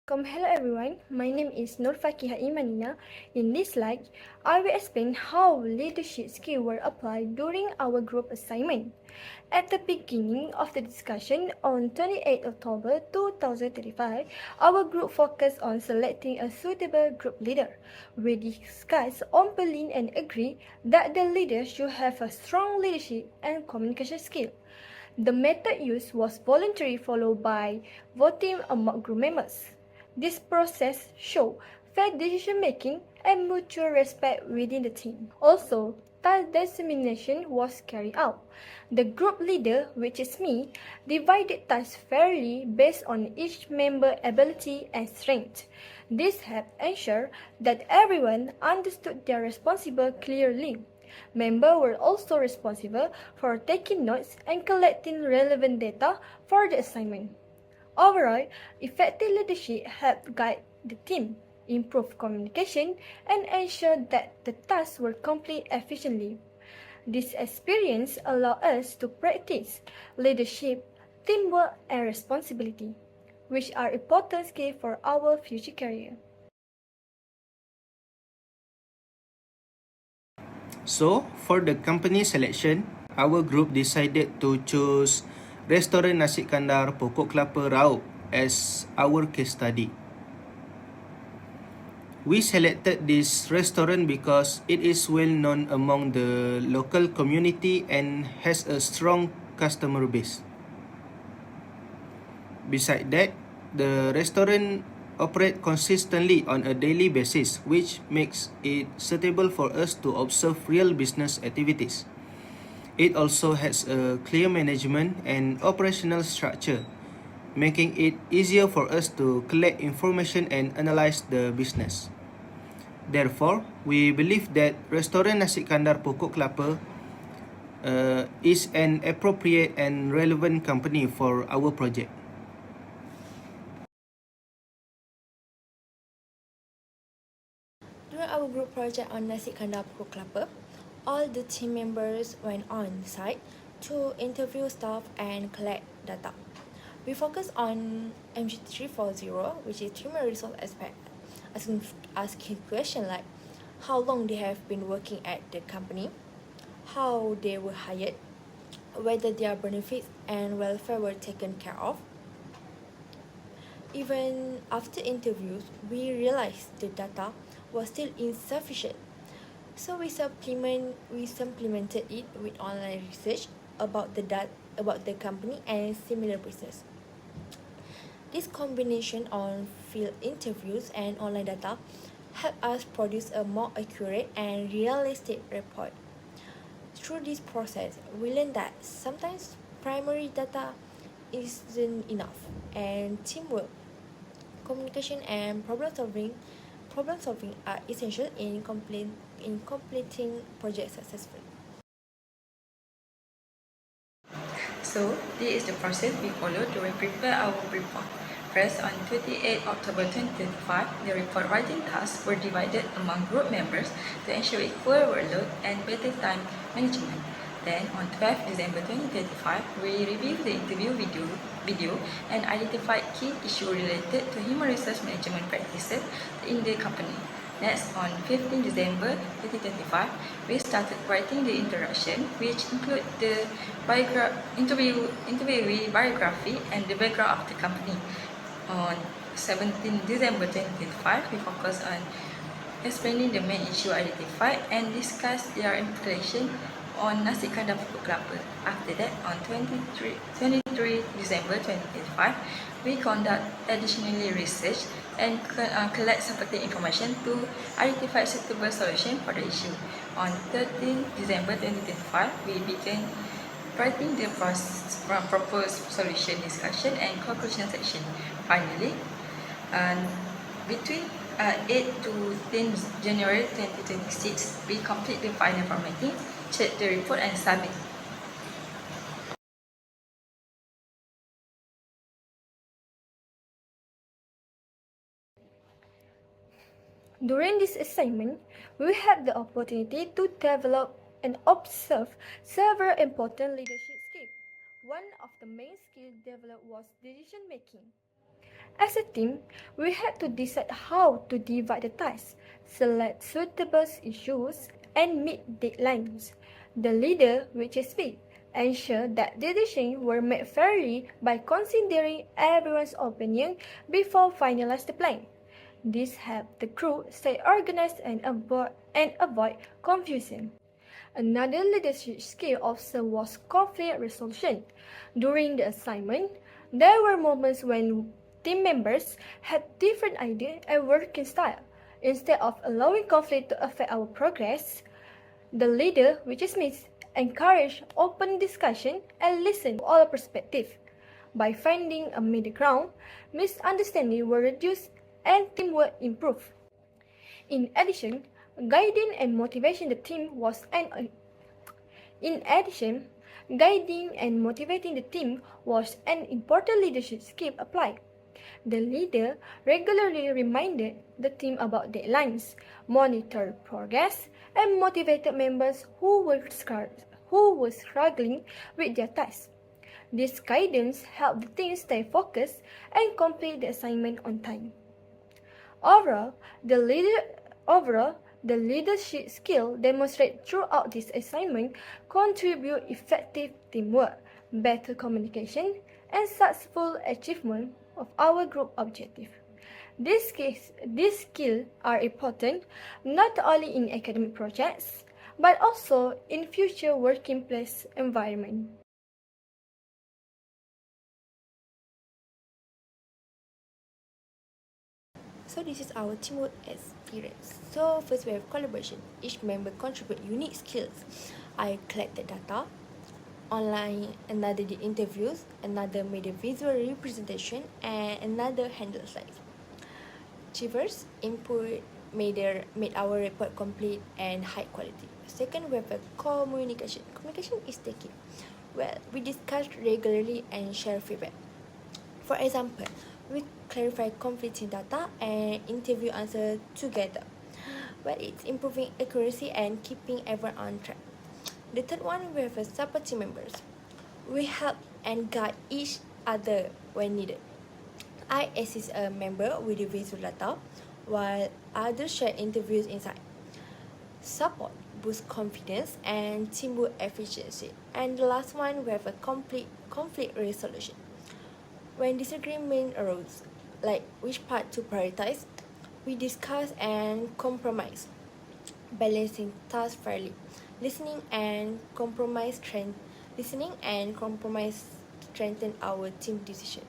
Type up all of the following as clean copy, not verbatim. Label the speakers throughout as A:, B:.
A: Hello everyone, my name is Nur Fakiha Imanina. In this slide, I will explain how leadership skills were applied during our group assignment. At the beginning of the discussion on 28 October 2035, our group focused on selecting a suitable group leader. We discussed openly and agreed that the leader should have a strong leadership and communication skill. The method used was voluntary followed by voting among group members. This process showed fair decision making and mutual respect within the team. Also, task dissemination was carried out. The group leader, which is me, divided tasks fairly based on each member's ability and strength. This helped ensure that everyone understood their responsibility clearly. Members were also responsible for taking notes and collecting relevant data for the assignment. Overall, effective leadership helped guide the team, improve communication, and ensure that the tasks were completed efficiently. This experience allowed us to practice leadership, teamwork, and responsibility, which are important skills for our future career.
B: So, for the company selection, our group decided to choose Restoran Nasi Kandar Pokok Kelapa Rauk as our case study. We selected this restaurant because it is well known among the local community and has a strong customer base. Besides that, the restaurant operates consistently on a daily basis, which makes it suitable for us to observe real business activities. It also has a clear management and operational structure, making it easier for us to collect information and analyze the business. Therefore, we believe that Restoran Nasi Kandar Pokok Kelapa is an appropriate and relevant company for our project.
C: During our group project on Nasi Kandar Pokok Kelapa, all the team members went on site to interview staff and collect data. We focus on MG340, which is human resource aspect, asking questions like how long they have been working at the company, how they were hired, whether their benefits and welfare were taken care of. Even after interviews, we realized the data was still insufficient. So we supplemented it with online research about the company and similar business. This combination of field interviews and online data helped us produce a more accurate and realistic report. Through this process, we learned that sometimes primary data isn't enough, and teamwork, communication, and problem solving are essential in completing projects successfully.
D: So, this is the process we follow to prepare our report. First, on 28 October 2025, the report writing tasks were divided among group members to ensure equal workload and better time management. Then, on 12 December 2025, we reviewed the interview video and identified key issues related to human resource management practices in the company. Next, on 15 December 2025, we started writing the introduction, which include the interviewee biography and the background of the company. On 17 December 2025, we focused on explaining the main issue identified and discussed their implication on Nasi Kandar Pokok Kelapa. After that, on 23 December 2025, we conduct additional research and collect supporting information to identify suitable solution for the issue. On 13 December 2025, we began writing the proposed solution discussion and conclusion section. Finally, between 8 to 10 January 2026, we complete the final formatting, check the report and submit.
A: During this assignment, we had the opportunity to develop and observe several important leadership skills. One of the main skills developed was decision making. As a team, we had to decide how to divide the tasks, select suitable issues, and meet deadlines. The leader, which is me, ensured that decisions were made fairly by considering everyone's opinion before finalizing the plan. This helped the crew stay organized and avoid confusion. Another leadership skill also was conflict resolution. During the assignment, there were moments when team members had different ideas and working style. Instead of allowing conflict to affect our progress, the leader, which is me, encouraged open discussion and listened to all perspectives. By finding a middle ground, misunderstandings were reduced and teamwork improved. In addition, guiding and motivating the team was an in addition, guiding and motivating the team was an important leadership skill applied. The leader regularly reminded the team about deadlines, monitored progress, and motivated members who were struggling with their tasks. This guidance helped the team stay focused and complete the assignment on time. Overall, the leadership skill demonstrated throughout this assignment contribute effective teamwork, better communication, and successful achievement of our group objective. These skills are important not only in academic projects, but also in future working place environment.
C: So this is our teamwork experience. So first we have collaboration. Each member contribute unique skills. I collected data. Online, another did interviews. Another made a visual representation. And another handled slides. Achievers input made our report complete and high quality. Second, we have a communication. Communication is the key. Well, we discuss regularly and share feedback. For example, we clarify conflicting data and interview answers together. Well, it's improving accuracy and keeping everyone on track. The third one, we have a support team members. We help and guide each other when needed. I assist a member with the visual data, while others share interviews inside. Support boosts confidence and teamwork efficiency. And the last one, we have a complete conflict resolution. When disagreement arose, like which part to prioritize, we discuss and compromise, balancing tasks fairly. Listening and compromise strengthen our team decision.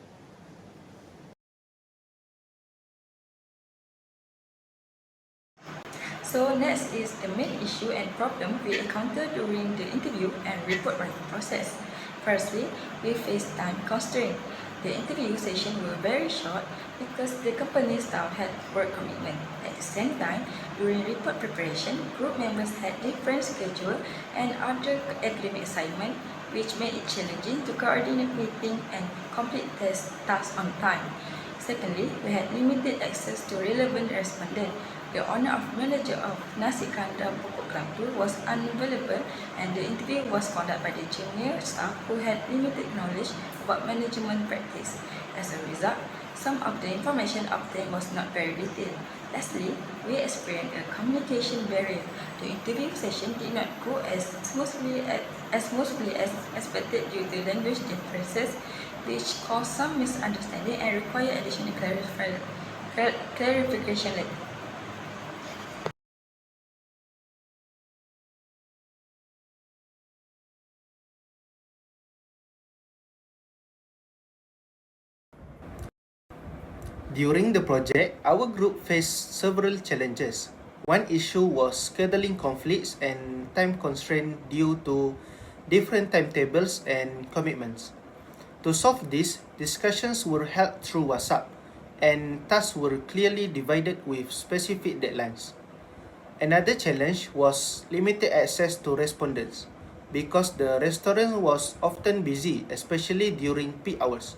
D: So next is the main issue and problem we encountered during the interview and report writing process. Firstly, we faced time constraint. The interview session were very short because the company staff had work commitment. At the same time, during report preparation, group members had different schedule and other academic assignment, which made it challenging to coordinate meeting and complete tasks on time. Secondly, we had limited access to relevant respondents. The owner of manager of Nasi Kandar Pokok Kelapa was unavailable and the interview was conducted by the junior staff who had limited knowledge about management practice. As a result, some of the information obtained was not very detailed. Lastly, we experienced a communication barrier. The interview session did not go as smoothly as expected due to language differences, which caused some misunderstanding and required additional clarification later.
B: During the project, our group faced several challenges. One issue was scheduling conflicts and time constraint due to different timetables and commitments. To solve this, discussions were held through WhatsApp and tasks were clearly divided with specific deadlines. Another challenge was limited access to respondents because the restaurant was often busy, especially during peak hours.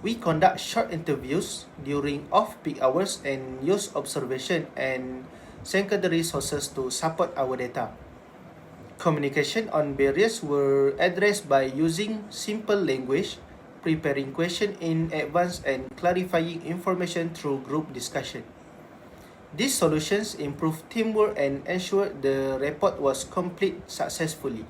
B: We conduct short interviews during off-peak hours and use observation and secondary sources to support our data. Communication on barriers were addressed by using simple language, preparing questions in advance and clarifying information through group discussion. These solutions improved teamwork and ensured the report was complete successfully.